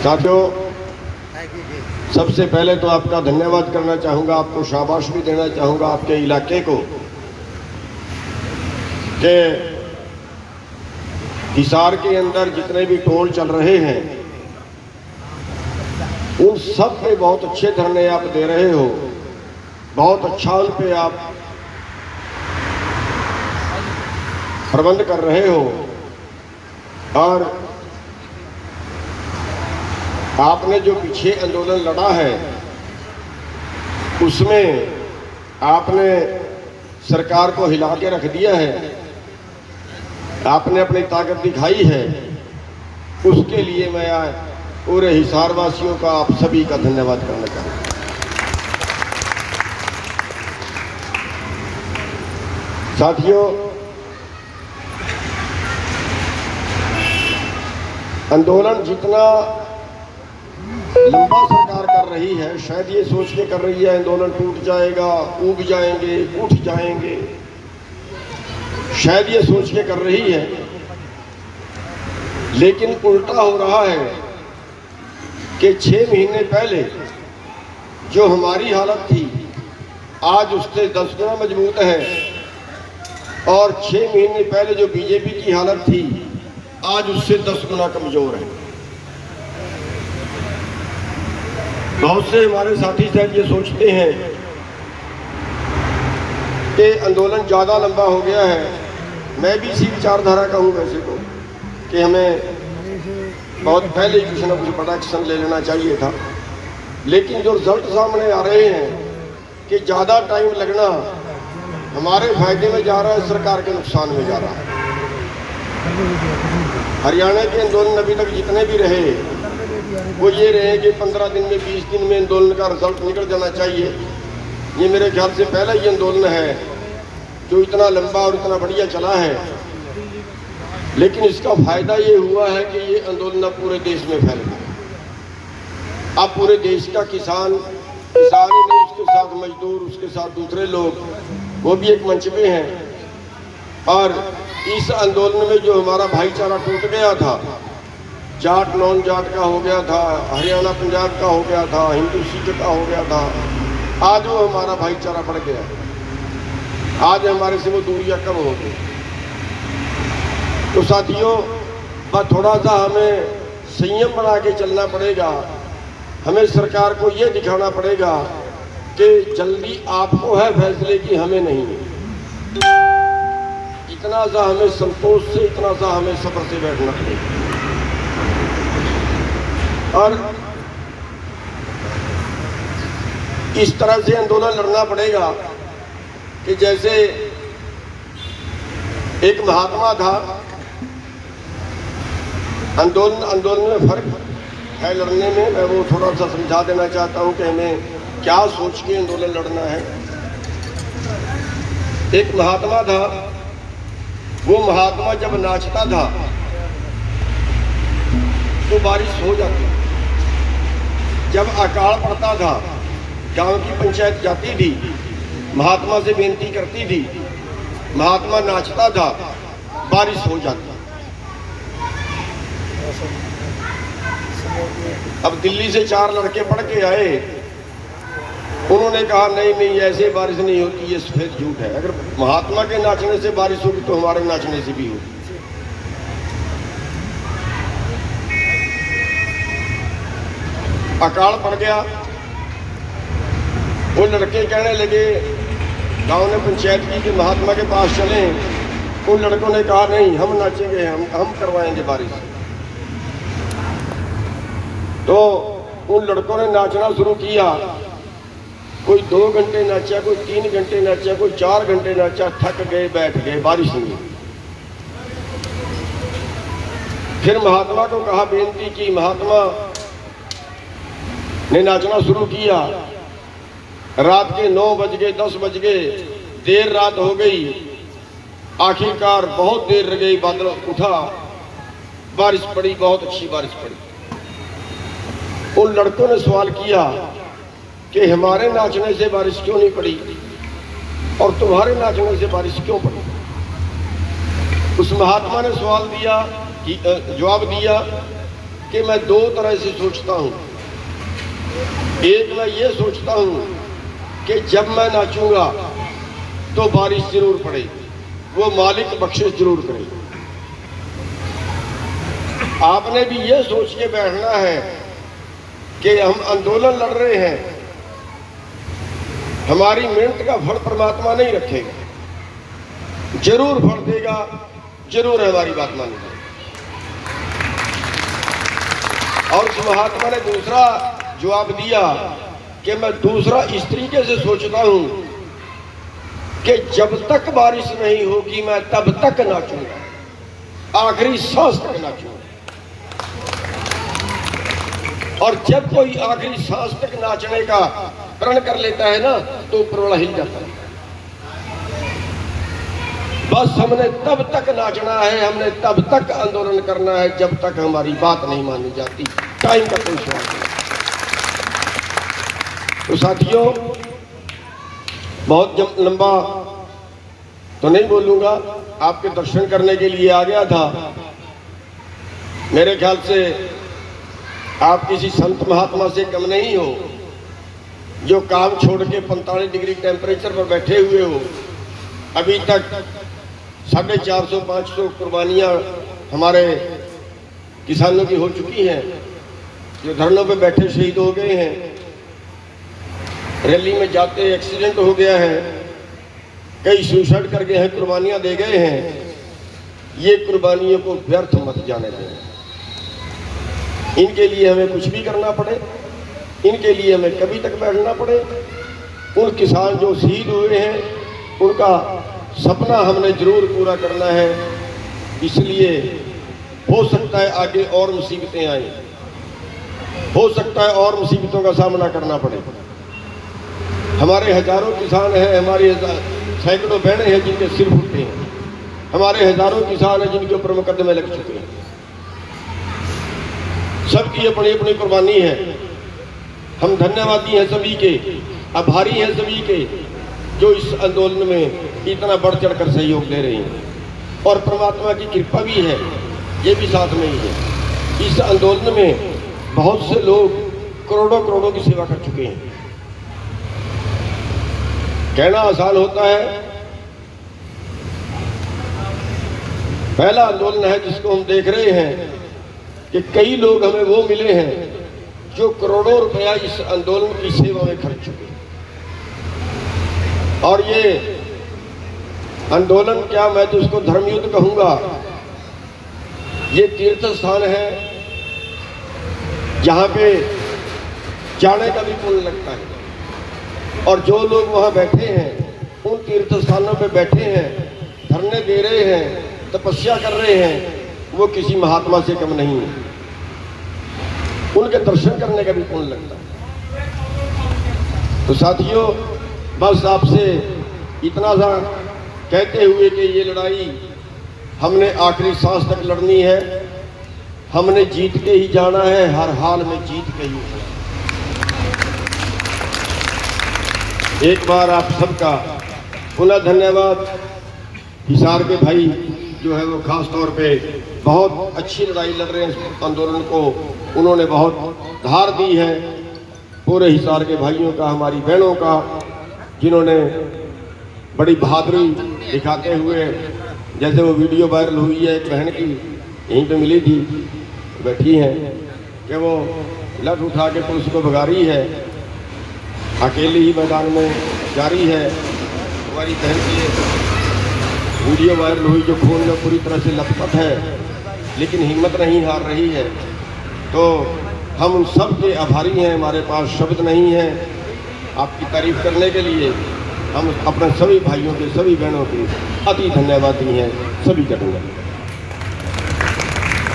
साथियों, सबसे पहले तो आपका धन्यवाद करना चाहूँगा, आपको शाबाश भी देना चाहूँगा आपके इलाके को कि हिसार के अंदर जितने भी टोल चल रहे हैं उन सब पे बहुत अच्छे धरने आप दे रहे हो, बहुत अच्छा उन पे आप प्रबंध कर रहे हो। और आपने जो पीछे आंदोलन लड़ा है उसमें आपने सरकार को हिला के रख दिया है, आपने अपनी ताकत दिखाई है, उसके लिए मैं पूरे हिसार वासियों का आप सभी का धन्यवाद करना चाहूँगा। साथियों, आंदोलन जितना लंबा सरकार कर रही है, शायद ये सोच के कर रही है आंदोलन टूट जाएगा, उग जाएंगे, उठ जाएंगे, शायद ये सोच के कर रही है, लेकिन उल्टा हो रहा है कि 6 महीने पहले जो हमारी हालत थी आज उससे 10 गुना मजबूत है, और 6 महीने पहले जो बीजेपी की हालत थी आज उससे 10 गुना कमजोर है। बहुत से हमारे साथी शायद ये सोचते हैं कि आंदोलन ज़्यादा लंबा हो गया है। मैं भी इसी विचारधारा का हूँ वैसे तो, कि हमें बहुत पहले ही कुछ ना कुछ बड़ा एक्शन ले लेना चाहिए था, लेकिन जो रिजल्ट सामने आ रहे हैं कि ज़्यादा टाइम लगना हमारे फायदे में जा रहा है, सरकार के नुकसान में जा रहा है। हरियाणा के आंदोलन अभी तक जितने भी रहे वो ये रहे कि 15 दिन में 20 दिन में आंदोलन का रिजल्ट निकल जाना चाहिए। ये मेरे ख्याल से पहला ही आंदोलन है जो इतना लंबा और इतना बढ़िया चला है, लेकिन इसका फायदा ये हुआ है कि ये आंदोलन अब पूरे देश में फैल गया। अब पूरे देश का किसान ही नहीं, उसके साथ मजदूर, उसके साथ दूसरे लोग, वो भी एक मंच पे हैं। और इस आंदोलन में जो हमारा भाईचारा टूट गया था, जाट नॉन जाट का हो गया था, हरियाणा पंजाब का हो गया था, हिंदू सिख का हो गया था, आज वो हमारा भाईचारा बढ़ गया। आज हमारे से वो दूरियां कम हो गई। तो साथियों, बस थोड़ा सा हमें संयम बना के चलना पड़ेगा। हमें सरकार को ये दिखाना पड़ेगा कि जल्दी आपको है फैसले की, हमें नहीं है। इतना सा हमें संतोष से, इतना सा हमें सब्र से बैठना पड़ेगा। और इस तरह से आंदोलन लड़ना पड़ेगा कि जैसे एक महात्मा था। आंदोलन में फर्क है लड़ने में, मैं वो थोड़ा सा समझा देना चाहता हूँ कि हमें क्या सोच के आंदोलन लड़ना है। एक महात्मा था, वो महात्मा जब नाचता था तो बारिश हो जाती। जब अकाल पड़ता था, गांव की पंचायत जाती थी, महात्मा से बेनती करती थी, महात्मा नाचता था, बारिश हो जाती। अब दिल्ली से 4 लड़के पढ़ के आए, उन्होंने कहा नहीं नहीं, ऐसे बारिश नहीं होती, ये सफेद झूठ है। अगर महात्मा के नाचने से बारिश होगी तो हमारे नाचने से भी होगी। अकाल पड़ गया। वो लड़के कहने लगे, गांव ने पंचायत की कि महात्मा के पास चलें। उन लड़कों ने कहा नहीं, हम नाचेंगे, हम करवाएंगे बारिश। तो उन लड़कों ने नाचना शुरू किया। कोई 2 घंटे नाचा, कोई 3 घंटे नाचा, कोई 4 घंटे नाचा, थक गए, बैठ गए, बारिश नहीं। फिर महात्मा को कहा, बेनती की, महात्मा ने नाचना शुरू किया। रात के 9 बज गए, 10 बज गए, देर रात हो गई। आखिरकार बहुत देर रह गई, बादल उठा, बारिश पड़ी, बहुत अच्छी बारिश पड़ी। उन लड़कों ने सवाल किया कि हमारे नाचने से बारिश क्यों नहीं पड़ी और तुम्हारे नाचने से बारिश क्यों पड़ी। उस महात्मा ने सवाल दिया कि जवाब दिया कि मैं दो तरह से सोचता हूँ। एक मैं ये सोचता हूँ कि जब मैं नाचूंगा तो बारिश जरूर पड़ेगी, वो मालिक बख्शिश जरूर करेगा। आपने भी ये सोच के बैठना है कि हम आंदोलन लड़ रहे हैं, हमारी मेहनत का फल परमात्मा नहीं रखेगा, जरूर फल देगा, जरूर हमारी बात मानेगा। और उस महात्मा ने दूसरा जवाब दिया कि मैं दूसरा इस तरीके से सोचता हूं कि जब तक बारिश नहीं होगी मैं तब तक नाचूंगा, आखिरी सांस तक नाचूंगा। और जब कोई आखिरी सांस तक नाचने का प्रण कर लेता है ना, तो ऊपर वाला हिल जाता है। बस हमने तब तक नाचना है, हमने तब तक आंदोलन करना है जब तक हमारी बात नहीं मानी जाती। टाइम का कोई सवाल नहीं। तो साथियों, बहुत लंबा तो नहीं बोलूंगा, आपके दर्शन करने के लिए आ गया था। मेरे ख्याल से आप किसी संत महात्मा से कम नहीं हो, जो काम छोड़ के 45 डिग्री टेम्परेचर पर बैठे हुए हो। अभी तक 450-500 कुर्बानियाँ हमारे किसानों की हो चुकी हैं, जो धरनों पे बैठे शहीद हो गए हैं, रैली में जाते एक्सीडेंट हो गया है, कई सुसाइड कर गए हैं, कुर्बानियाँ दे गए हैं। ये कुर्बानियों को व्यर्थ मत जाने दें। इनके लिए हमें कुछ भी करना पड़े, इनके लिए हमें कभी तक बैठना पड़े, उन किसान जो शहीद हुए हैं उनका सपना हमने जरूर पूरा करना है। इसलिए हो सकता है आगे और मुसीबतें आए, हो सकता है और मुसीबतों का सामना करना पड़े। हमारे हजारों किसान हैं, हमारी सैकड़ों बहनें हैं जिनके सिर फूटे हैं, हमारे हजारों किसान हैं जिनके ऊपर मुकदमे लग चुके हैं। सबकी अपनी अपनी कुर्बानी है। हम धन्यवादी हैं सभी के, आभारी हैं सभी के, जो इस आंदोलन में इतना बढ़ चढ़कर सहयोग दे रहे हैं। और परमात्मा की कृपा भी है, ये भी साथ में ही है। इस आंदोलन में बहुत से लोग करोड़ों करोड़ों की सेवा कर चुके हैं। कहना आसान होता है, पहला आंदोलन है जिसको हम देख रहे हैं कि कई लोग हमें वो मिले हैं जो करोड़ों रुपया इस आंदोलन की सेवा में खर्च चुके हैं। और ये आंदोलन क्या, मैं तो उसको धर्मयुद्ध कहूंगा। ये तीर्थ स्थान है जहां पे जाने का भी पुण्य लगता है। और जो लोग वहां बैठे हैं, उन तीर्थ स्थानों पे बैठे हैं, धरने दे रहे हैं, तपस्या कर रहे हैं, वो किसी महात्मा से कम नहीं है। उनके दर्शन करने का भी पुण्य लगता है। तो साथियों, बस आपसे इतना सा कहते हुए कि ये लड़ाई हमने आखिरी सांस तक लड़नी है, हमने जीत के ही जाना है, हर हाल में जीत के ही जाना। एक बार आप सबका पुनः धन्यवाद। हिसार के भाई जो है वो खास तौर पे बहुत अच्छी लड़ाई लड़ रहे हैं इस आंदोलन को, उन्होंने बहुत धार दी है। पूरे हिसार के भाइयों का, हमारी बहनों का, जिन्होंने बड़ी बहादुरी दिखाते हुए, जैसे वो वीडियो वायरल हुई है एक बहन की, यहीं पे मिली थी, बैठी हैं, कि वो लठ उठा के पुलिस को भगा रही है, अकेले ही मैदान में जारी है। हमारी बहन की वीडियो वायरल हुई जो खून में पूरी तरह से लथपथ है, लेकिन हिम्मत नहीं हार रही है। तो हम उन सब के आभारी हैं, हमारे पास शब्द नहीं है आपकी तारीफ करने के लिए। हम अपने सभी भाइयों के, सभी बहनों के अति धन्यवादी हैं, सभी का धन्यवाद।